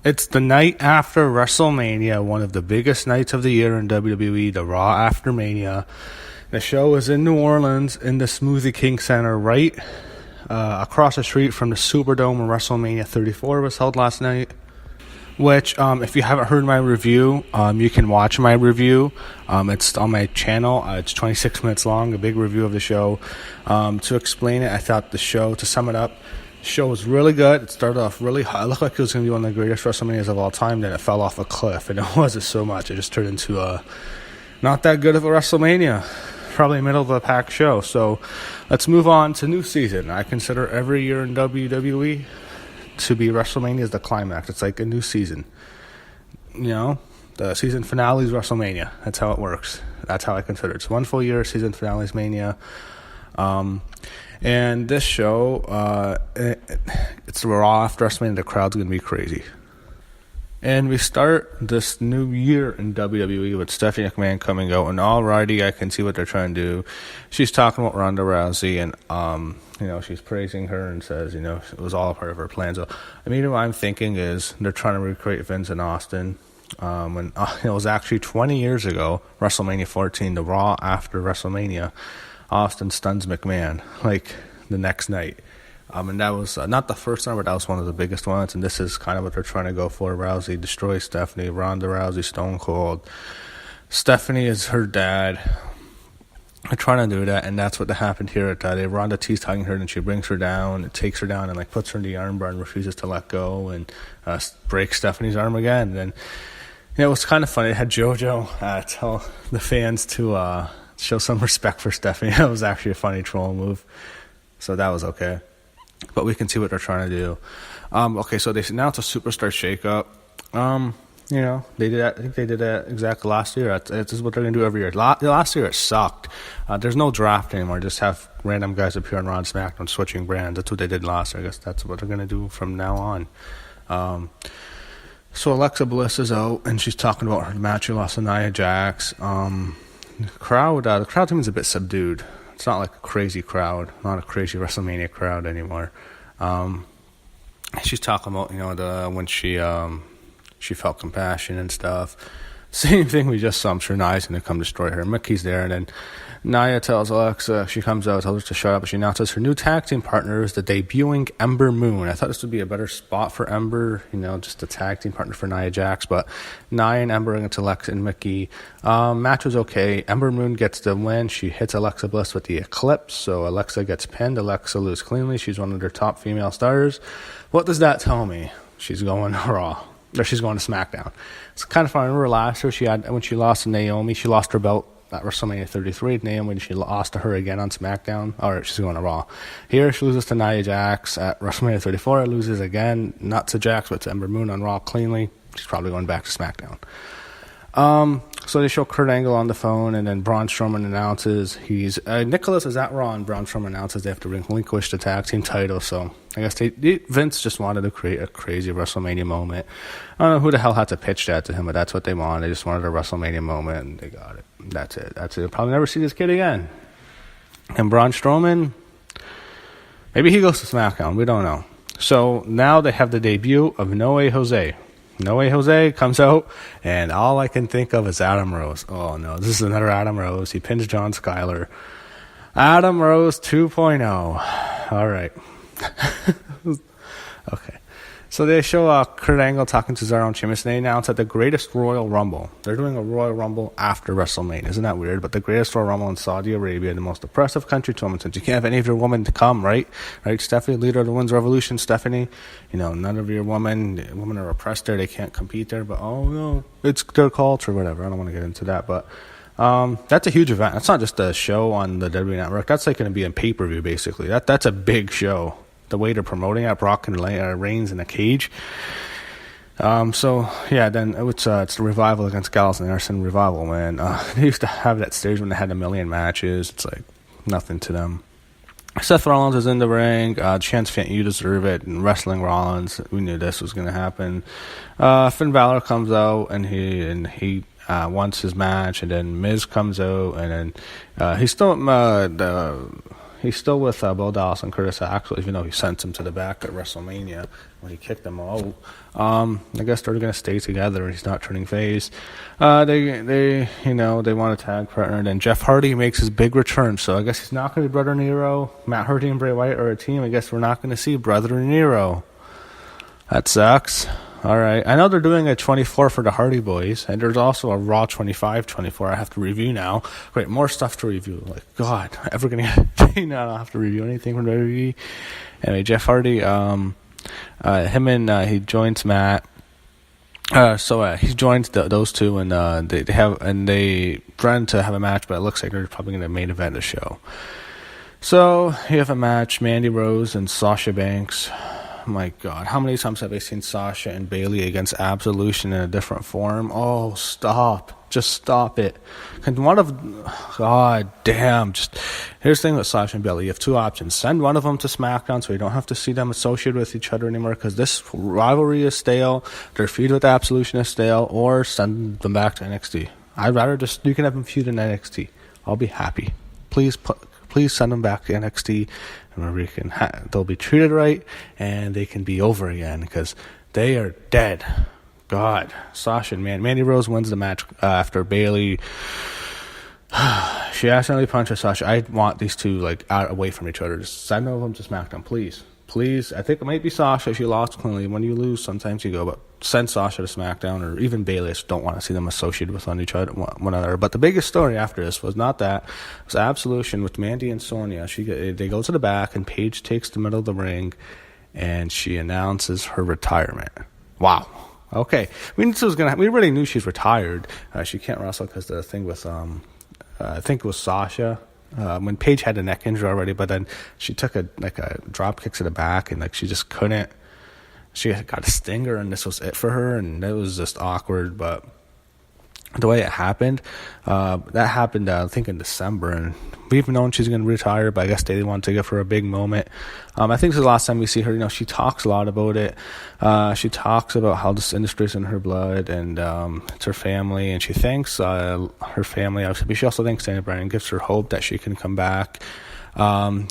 It's the night after WrestleMania, one of the biggest nights of the year in WWE, the Raw after Mania. The show is in New Orleans in the Smoothie King Centre, right across the street from the Superdome where WrestleMania 34 was held last night. Which, if you haven't heard my review, you can watch my review. It's on my channel. It's 26 minutes long, a big review of the show. To explain it, I thought the show, to sum it up, the show was really good. It started off really hot. It looked like it was going to be one of the greatest WrestleManias of all time. Then it fell off a cliff, and it wasn't so much. It just turned into not that good of a WrestleMania. Probably middle of a packed show. So let's move on to new season. I consider every year in WWE to be WrestleMania is the climax. It's like a new season. You know, the season finale is WrestleMania. That's how it works. That's how I consider it. It's one full year, season finale is Mania. And this show, it's Raw after WrestleMania. The crowd's going to be crazy. And we start this new year in WWE with Stephanie McMahon coming out, and already I can see what they're trying to do. She's talking about Ronda Rousey, and she's praising her and says, it was all a part of her plan. So, what I'm thinking is they're trying to recreate Vince and Austin. When it was actually 20 years ago, WrestleMania 14, the Raw after WrestleMania, Austin stuns McMahon like the next night. And that was not the first time, but that was one of the biggest ones. And this is kind of what they're trying to go for. Rousey destroys Stephanie. Ronda Rousey Stone Cold. Stephanie is her dad. They're trying to do that, and that's what happened here at that. Ronda teased hugging her, and she brings her down, takes her down, and puts her in the armbar and refuses to let go, and breaks Stephanie's arm again. And it was kind of funny. It had JoJo tell the fans to show some respect for Stephanie. That was actually a funny troll move, so that was okay. But we can see what they're trying to do. Okay, so now it's a superstar shakeup. They did that. I think they did that exactly last year. This is what they're going to do every year. Last year it sucked. There's no draft anymore. Just have random guys appear on Raw and SmackDown switching brands. That's what they did last year. I guess that's what they're going to do from now on. So Alexa Bliss is out, and she's talking about her match she lost to Nia Jax. The crowd seems a bit subdued. It's not like a crazy crowd, not a crazy WrestleMania crowd anymore. She's talking about when she felt compassion and stuff. Same thing we just saw. I'm sure Nia's going to come destroy her. Mickey's there, and then Nia tells Alexa, she comes out, tells her to shut up, and she announces her new tag team partner is the debuting Ember Moon. I thought this would be a better spot for Ember, just a tag team partner for Nia Jax, but Nia and Ember against Alexa and Mickey. Match was okay. Ember Moon gets the win. She hits Alexa Bliss with the Eclipse, so Alexa gets pinned. Alexa loses cleanly. She's one of their top female stars. What does that tell me? She's going to Raw. Or she's going to SmackDown. It's kind of fun. I remember last year when she lost to Naomi, she lost her belt at WrestleMania 33. Naomi, she lost to her again on SmackDown. Or she's going to Raw. Here she loses to Nia Jax at WrestleMania 34. Loses again, not to Jax, but to Ember Moon on Raw cleanly. She's probably going back to SmackDown. So they show Kurt Angle on the phone, and then Braun Strowman announces Nicholas is at Raw, and Braun Strowman announces they have to relinquish the tag team title. So I guess Vince just wanted to create a crazy WrestleMania moment. I don't know who the hell had to pitch that to him, but that's what they wanted. They just wanted a WrestleMania moment, and they got it. That's it. They'll probably never see this kid again. And Braun Strowman, maybe he goes to SmackDown. We don't know. So now they have the debut of No Way Jose. No Way Jose comes out, and all I can think of is Adam Rose. Oh, no, this is another Adam Rose. He pins John Skyler. Adam Rose 2.0. All right. Okay. So they show Kurt Angle talking to Cesaro and Sheamus, and they announce that the greatest Royal Rumble. They're doing a Royal Rumble after WrestleMania. Isn't that weird? But the greatest Royal Rumble in Saudi Arabia, the most oppressive country to women, since you can't have any of your women to come, right? Right, Stephanie, leader of the women's revolution, Stephanie. None of your women are oppressed there. They can't compete there. But, oh, no, it's their culture, whatever. I don't want to get into that. But that's a huge event. That's not just a show on the WWE Network. That's going to be in pay-per-view, basically. That's a big show. The way they're promoting it, Brock and Reigns in a cage. Then it's the Revival against Gallows and Anderson. Revival, man. They used to have that stage when they had a million matches. It's like nothing to them. Seth Rollins is in the ring. Chance Fant, you deserve it. And wrestling Rollins, we knew this was going to happen. Finn Balor comes out, and he wants his match, and then Miz comes out, and then he's still He's still with Bo Dallas and Curtis Axel, even though he sent him to the back at WrestleMania when he kicked them out. I guess they're going to stay together. He's not turning face. They want a tag partner. And then Jeff Hardy makes his big return. So I guess he's not going to be Brother Nero. Matt Hardy and Bray Wyatt are a team. I guess we're not going to see Brother Nero. That sucks. All right. I know they're doing a 24 for the Hardy Boys, and there's also a Raw 25-24 I have to review now. Great, more stuff to review. Like, God, ever going to get I don't have to review anything from WWE. Anyway, Jeff Hardy, he joins Matt. He joins those two, and they threatened to have a match, but it looks like they're probably going to main event the show. So you have a match: Mandy Rose and Sasha Banks. My God, how many times have I seen Sasha and Bayley against Absolution in a different form? Oh, stop. Just stop it. God damn. Here's the thing with Sasha and Bayley. You have two options. Send one of them to SmackDown so you don't have to see them associated with each other anymore, because this rivalry is stale. Their feud with Absolution is stale. Or send them back to NXT. I'd rather you can have them feud in NXT. I'll be happy. Please send them back to NXT. And they'll be treated right, and they can be over again, because they are dead. God, Sasha and Mandy Rose wins the match after Bayley. She accidentally punches Sasha. I want these two out away from each other. Just send them to SmackDown, please. I think it might be Sasha. She lost cleanly. When you lose, sometimes you go, but send Sasha to SmackDown, or even Bayley. I just don't want to see them associated with one another. But the biggest story after this was not that. It was Absolution with Mandy and Sonya. They go to the back, and Paige takes the middle of the ring, and she announces her retirement. Wow. Okay. We already knew she's retired. She can't wrestle because the thing with I think it was Sasha. When Paige had a neck injury already, but then she took a drop kick to the back, and she just couldn't. She got a stinger, and this was it for her, and it was just awkward. But the way it happened, that happened I think in December, and we've known she's going to retire, but I guess they wanted to give her a big moment. I think this is the last time we see her. She talks a lot about it. She talks about how this industry is in her blood, and it's her family, and she thanks her family. But she also thanks Daniel Bryan and gives her hope that she can come back.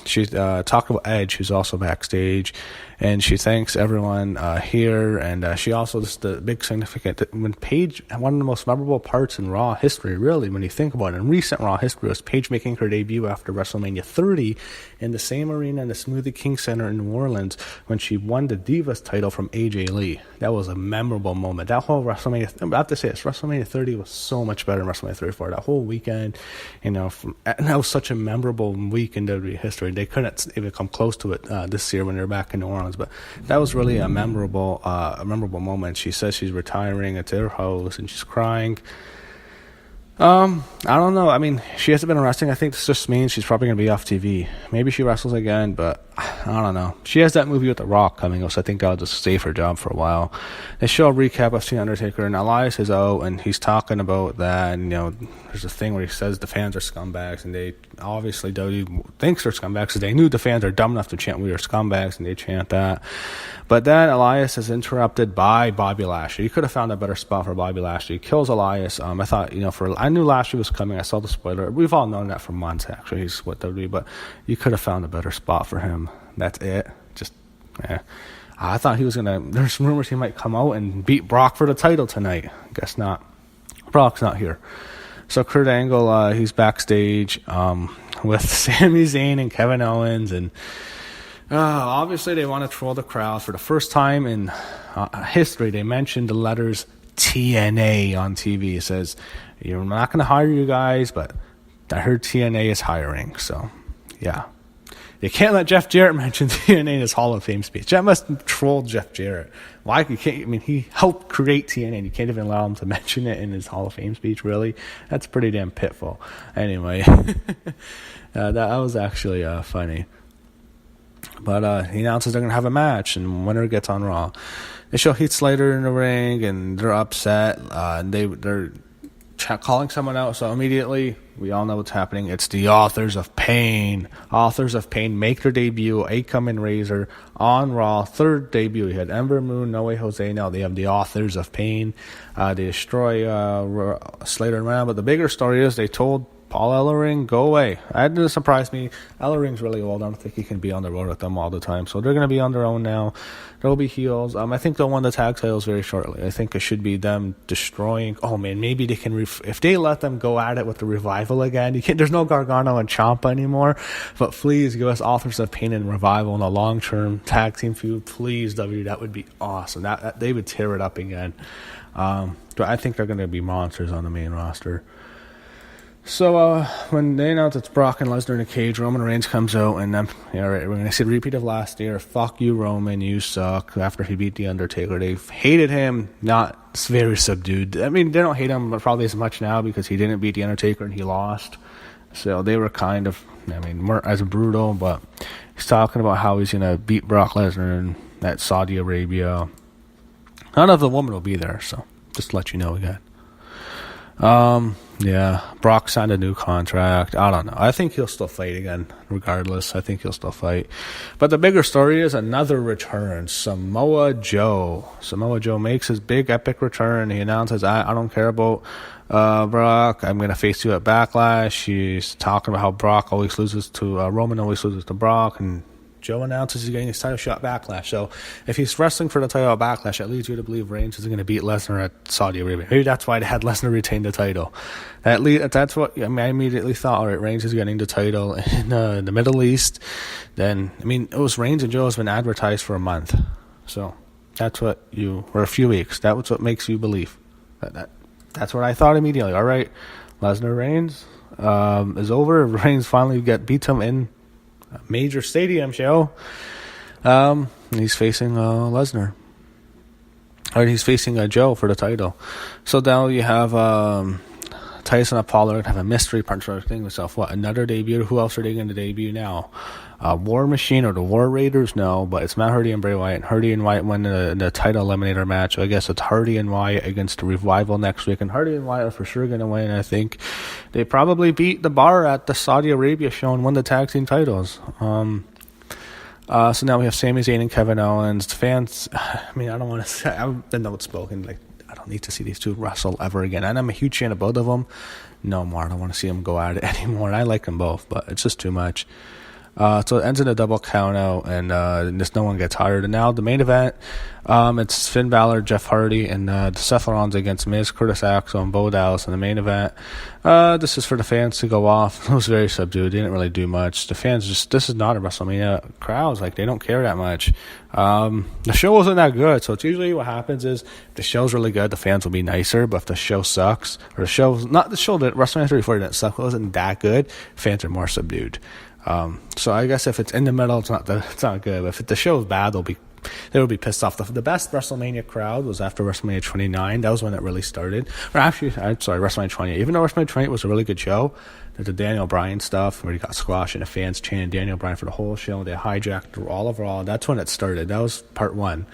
She talked about Edge, who's also backstage, and she thanks everyone here, and she also, this is the big significant, when Paige, one of the most memorable parts in Raw history, really, when you think about it, in recent Raw history, was Paige making her debut after WrestleMania 30 in the same arena in the Smoothie King Centre in New Orleans when she won the Divas title from AJ Lee. That was a memorable moment. That whole WrestleMania, I have to say this, WrestleMania 30 was so much better than WrestleMania 34. That whole weekend, and that was such a memorable week in WWE history. They couldn't even come close to it this year when they're back in New Orleans, but that was really a memorable moment. She says she's retiring at her house, and she's crying. I don't know. I mean, she hasn't been wrestling. I think this just means she's probably going to be off TV. Maybe she wrestles again, but I don't know. She has that movie with The Rock coming up, so I think I'll just save her job for a while. They show a recap of The Undertaker, and Elias is out, and he's talking about that. And, there's a thing where he says the fans are scumbags, and they obviously WWE thinks they're scumbags, because they knew the fans are dumb enough to chant "we are scumbags," and they chant that. But then Elias is interrupted by Bobby Lashley. You could have found a better spot for Bobby Lashley. He kills Elias. I thought, I knew Lashley was coming. I saw the spoiler. We've all known that for months, actually. He's with WWE, but you could have found a better spot for him. That's it. I thought he was going to... There's rumors he might come out and beat Brock for the title tonight. Guess not. Brock's not here. So Kurt Angle, he's backstage with Sami Zayn and Kevin Owens, and obviously they want to troll the crowd. For the first time in history, they mentioned the letters TNA on TV. It says, "You're not going to hire you guys, but I heard TNA is hiring." So, yeah. You can't let Jeff Jarrett mention TNA in his Hall of Fame speech. That must have trolled Jeff Jarrett. Why? You can't. I mean, he helped create TNA, and you can't even allow him to mention it in his Hall of Fame speech. Really, that's pretty damn pitfall. Anyway, that was actually funny. But he announces they're gonna have a match, and winner gets on Raw. They show Heath Slater in the ring, and they're upset. They're calling someone out, so immediately we all know what's happening. It's the Authors of Pain. Authors of Pain make their debut. Akam and Razor on Raw. Third debut. You had Ember Moon, No Way Jose. Now they have the Authors of Pain. They destroy Slater and Ryan. But the bigger story is they told Paul Ellering, go away. That didn't surprise me. Ellering's really old. I don't think he can be on the road with them all the time. So they're going to be on their own now. They'll be heels. I think they'll win the tag titles very shortly. I think it should be them destroying. Oh, man, maybe they can... if they let them go at it with the Revival again, there's no Gargano and Ciampa anymore. But please give us Authors of Pain and Revival in a long-term tag team feud. Please, W, that would be awesome. That they would tear it up again. But I think they're going to be monsters on the main roster. So when they announce it's Brock and Lesnar in a cage, Roman Reigns comes out, and we're going to see a repeat of last year. Fuck you, Roman, you suck. After he beat The Undertaker, they hated him, not very subdued. I mean, they don't hate him probably as much now because he didn't beat The Undertaker and he lost. So they were kind of, more as brutal, but he's talking about how he's going to beat Brock Lesnar in that Saudi Arabia. None of the woman will be there, so just to let you know again. Brock signed a new contract. I don't know. I think he'll still fight again, regardless. I think he'll still fight. But the bigger story is another return. Samoa Joe. Samoa Joe makes his big epic return. He announces, I don't care about Brock. I'm going to face you at Backlash. He's talking about how Brock always loses to Roman always loses to Brock, and Joe announces he's getting his title shot at Backlash. So if he's wrestling for the title at Backlash, that leads you to believe Reigns is going to beat Lesnar at Saudi Arabia. Maybe that's why they had Lesnar retain the title. That's what I immediately thought. All right, Reigns is getting the title in the Middle East. Then it was Reigns and Joe has been advertised for a month. So that's what or a few weeks. That was what makes you believe. That's what I thought immediately. All right, Lesnar Reigns is over. Reigns finally beats him in major stadium show. He's facing Lesnar. Or he's facing Joe for the title. So now you have Tyson Apollo have a mystery partner thing himself. What, another debut? Who else are they going to debut now? War Machine or the War Raiders? No, but it's Matt Hardy and Bray Wyatt. Hardy and Wyatt win the title eliminator match. So I guess it's Hardy and Wyatt against the Revival next week. And Hardy and Wyatt are for sure going to win. I think they probably beat the Bar at the Saudi Arabia show and won the tag team titles. So now we have Sami Zayn and Kevin Owens. Fans, I don't want to say, I've been outspoken. I don't need to see these two wrestle ever again. And I'm a huge fan of both of them. No more. I don't want to see them go at it anymore. And I like them both, but it's just too much. So it ends in a double count out, and just no one gets hired. And now the main event, it's Finn Balor, Jeff Hardy, and Seth Rollins against Miz, Curtis Axel, and Bo Dallas in the main event. This is for the fans to go off. It was very subdued. They didn't really do much. The fans this is not a WrestleMania crowd. They don't care that much. The show wasn't that good, so it's usually what happens is if the show's really good, the fans will be nicer, but if the show sucks, or the show's not the show that WrestleMania 34 didn't suck, it wasn't that good, fans are more subdued. So I guess if it's in the middle, it's not good. But if the show is bad, they will be pissed off. The best WrestleMania crowd was after WrestleMania 29. That was when it really started. Or actually, I'm sorry, WrestleMania 28. Even though WrestleMania 28 was a really good show, there's the Daniel Bryan stuff where he got squashed and the fans chanted Daniel Bryan for the whole show. They hijacked All of Raw. That's when it started. That was part one.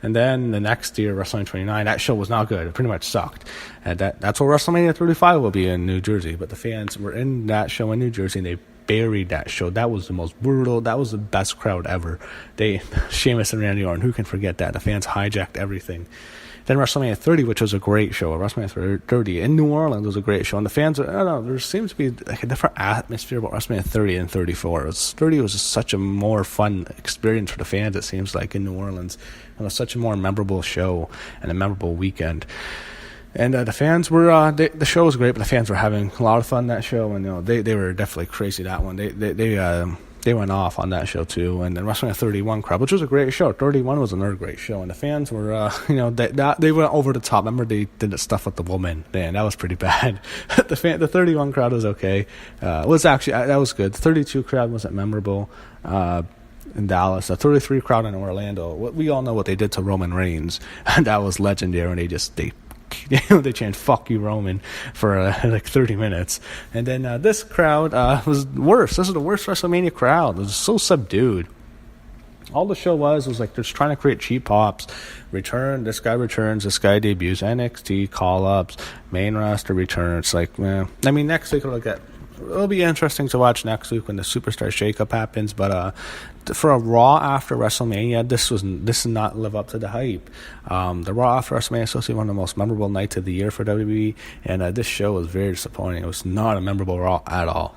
And then the next year, WrestleMania 29, that show was not good. It pretty much sucked. And that's where WrestleMania 35 will be in New Jersey. But the fans were in that show in New Jersey, and they buried that show. That was the most brutal. That was the best crowd ever. Sheamus and Randy Orton, who can forget that? The fans hijacked everything. Then WrestleMania 30, which was a great show. WrestleMania 30 in New Orleans was a great show. And the fans, I don't know, there seems to be a different atmosphere about WrestleMania 30 and 34. 30 was just such a more fun experience for the fans, it seems like, in New Orleans. It was such a more memorable show and a memorable weekend. And the fans were, the show was great, but the fans were having a lot of fun that show, and they were definitely crazy that one. They went off on that show too. And then WrestleMania 31 crowd, which was a great show. 31 was another great show, and the fans were, they went over the top. Remember they did the stuff with the woman? Man, that was pretty bad. The 31 crowd was okay. That was good. The 32 crowd wasn't memorable. In Dallas, the 33 crowd in Orlando. We all know what they did to Roman Reigns, and that was legendary. And they chant "fuck you, Roman" for 30 minutes. And then this crowd was worse. This is the worst WrestleMania crowd. It was so subdued. All the show was they're just trying to create cheap pops. This guy returns, this guy debuts, NXT call-ups, main roster returns. Next week we'll get it'll be interesting to watch next week when the Superstar Shakeup happens. But for a Raw after WrestleMania, this did not live up to the hype. The Raw after WrestleMania is supposed to be one of the most memorable nights of the year for WWE, and this show was very disappointing. It was not a memorable Raw at all.